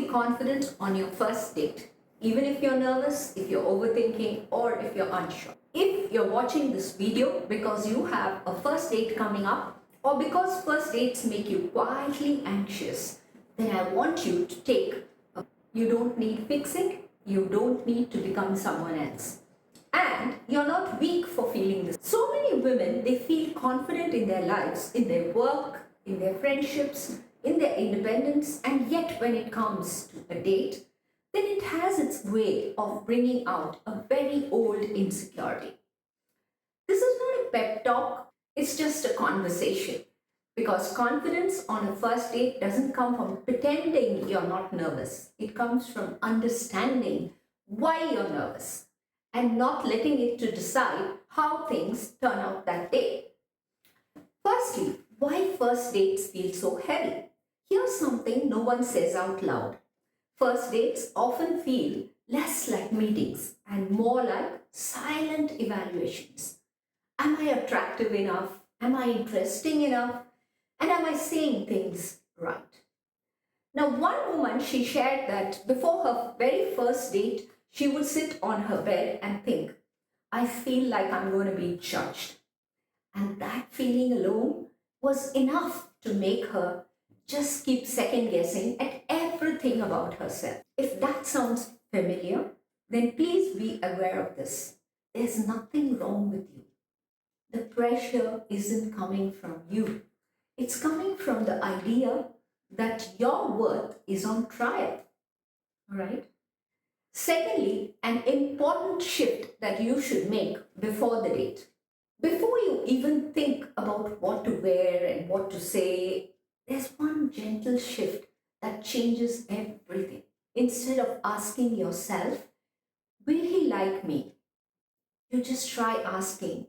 be confident on your first date, even if you're nervous, if you're overthinking, or if you're unsure. If you're watching this video because you have a first date coming up, or because first dates make you quietly anxious, then I want you to you don't need fixing, you don't need to become someone else. And you're not weak for feeling this. So many women, they feel confident in their lives, in their work, in their friendships, in their independence, and yet when it comes to a date, then it has its way of bringing out a very old insecurity. This is not a pep talk, it's just a conversation. Because confidence on a first date doesn't come from pretending you're not nervous. It comes from understanding why you're nervous and not letting it to decide how things turn out that day. Firstly, why first dates feel so heavy? Here's something no one says out loud. First dates often feel less like meetings and more like silent evaluations. Am I attractive enough? Am I interesting enough? And am I saying things right? Now, one woman, she shared that before her very first date, she would sit on her bed and think, I feel like I'm going to be judged. And that feeling alone was enough to make her just keep second guessing at everything about herself. If that sounds familiar, then please be aware of this. There's nothing wrong with you. The pressure isn't coming from you. It's coming from the idea that your worth is on trial. All right? Secondly, an important shift that you should make before the date. Before you even think about what to wear and what to say, there's one gentle shift that changes everything. Instead of asking yourself, will he like me? You just try asking,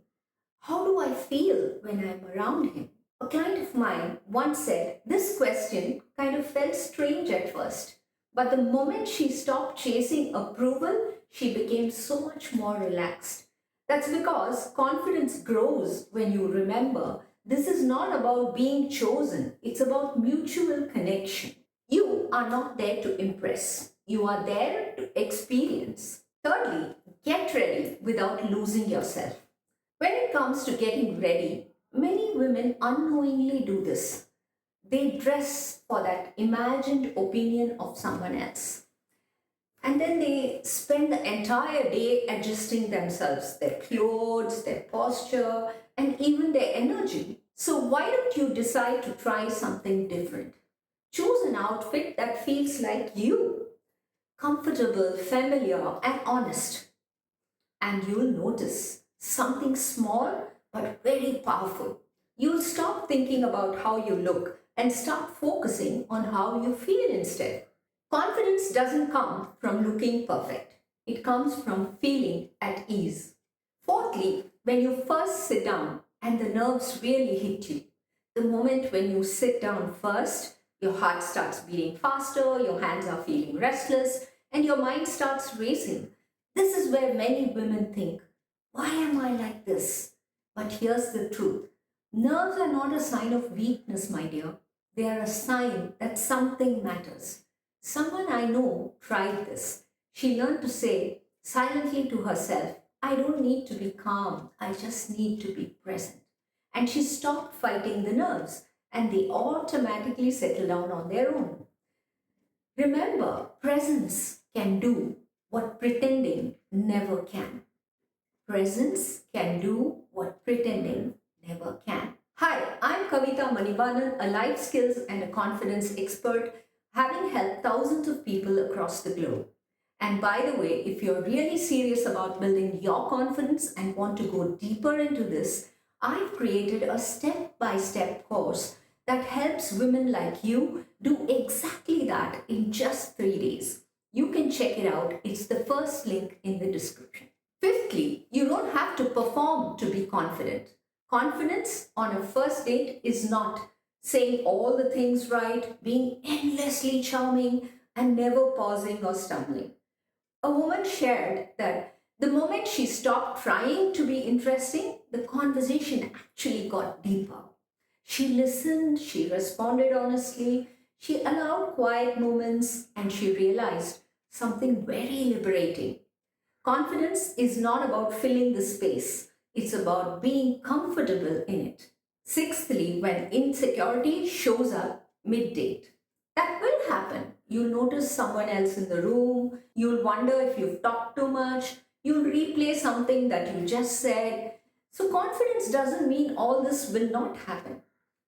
how do I feel when I'm around him? A client of mine once said this question kind of felt strange at first, but the moment she stopped chasing approval, she became so much more relaxed. That's because confidence grows when you remember this is not about being chosen, it's about mutual connection. You are not there to impress, you are there to experience. Thirdly, get ready without losing yourself. When it comes to getting ready, many women unknowingly do this. They dress for that imagined opinion of someone else. And then they spend the entire day adjusting themselves, their clothes, their posture, and even their energy. So, why don't you decide to try something different? Choose an outfit that feels like you, comfortable, familiar, and honest. And you'll notice something small but very powerful. You'll stop thinking about how you look and start focusing on how you feel instead. Confidence doesn't come from looking perfect, it comes from feeling at ease. Fourthly, when you first sit down and the nerves really hit you, the moment when you sit down first, your heart starts beating faster, your hands are feeling restless, and your mind starts racing. This is where many women think, why am I like this? But here's the truth. Nerves are not a sign of weakness, my dear. They are a sign that something matters. Someone I know tried this. She learned to say silently to herself, I don't need to be calm, I just need to be present. And she stopped fighting the nerves and they automatically settle down on their own. Remember, presence can do what pretending never can. Presence can do what pretending never can. Hi, I'm Kavita Manivanan, a life skills and a confidence expert, having helped thousands of people across the globe. And by the way, if you're really serious about building your confidence and want to go deeper into this, I've created a step-by-step course that helps women like you do exactly that in just 3 days. You can check it out. It's the first link in the description. Fifthly, you don't have to perform to be confident. Confidence on a first date is not saying all the things right, being endlessly charming, and never pausing or stumbling. A woman shared that the moment she stopped trying to be interesting, the conversation actually got deeper. She listened, she responded honestly, She allowed quiet moments and she realized something very liberating. Confidence is not about filling the space, it's about being comfortable in it. Sixthly, when insecurity shows up mid date, that will happen. You'll notice someone else in the room, you'll wonder if you've talked too much, you'll replay something that you just said. So, confidence doesn't mean all this will not happen.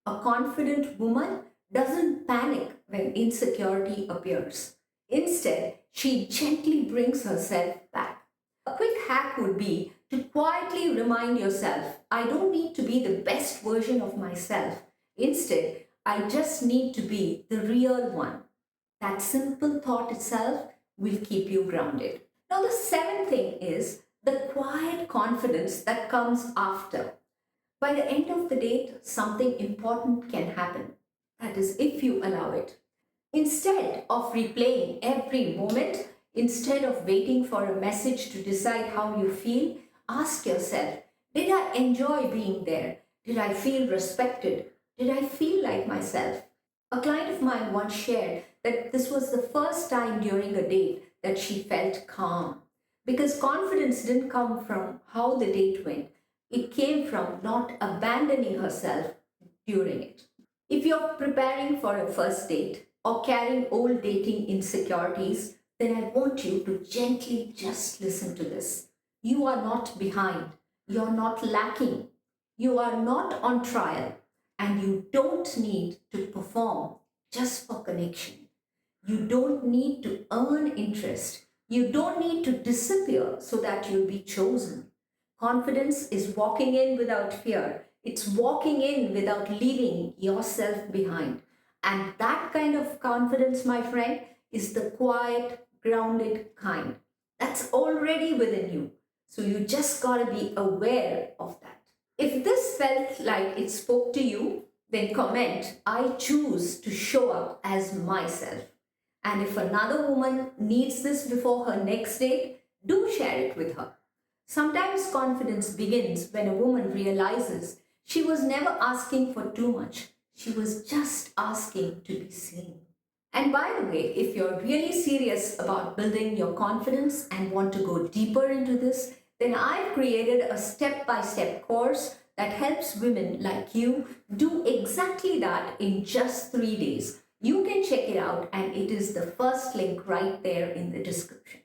A confident woman doesn't panic when insecurity appears. Instead, she gently brings herself back. A quick hack would be to quietly remind yourself, I don't need to be the best version of myself. Instead, I just need to be the real one. That simple thought itself will keep you grounded. Now, the seventh thing is the quiet confidence that comes after. By the end of the date, something important can happen. That is, if you allow it. Instead of replaying every moment, instead of waiting for a message to decide how you feel, ask yourself, did I enjoy being there? Did I feel respected? Did I feel like myself? A client of mine once shared that this was the first time during a date that she felt calm because confidence didn't come from how the date went, it came from not abandoning herself during it. If you're preparing for a first date or carrying old dating insecurities, then I want you to gently just listen to this. You are not behind, you're not lacking, you are not on trial, and you don't need to perform just for connection. You don't need to earn interest. You don't need to disappear so that you'll be chosen. Confidence is walking in without fear. It's walking in without leaving yourself behind. And that kind of confidence, my friend, is the quiet, grounded kind. That's already within you. So you just gotta be aware of that. If this felt like it spoke to you, then comment, I choose to show up as myself. And if another woman needs this before her next date, do share it with her. Sometimes confidence begins when a woman realizes she was never asking for too much. She was just asking to be seen. And by the way, if you're really serious about building your confidence and want to go deeper into this, then I've created a step-by-step course that helps women like you do exactly that in just 3 days. You can check it out, and it is the first link right there in the description.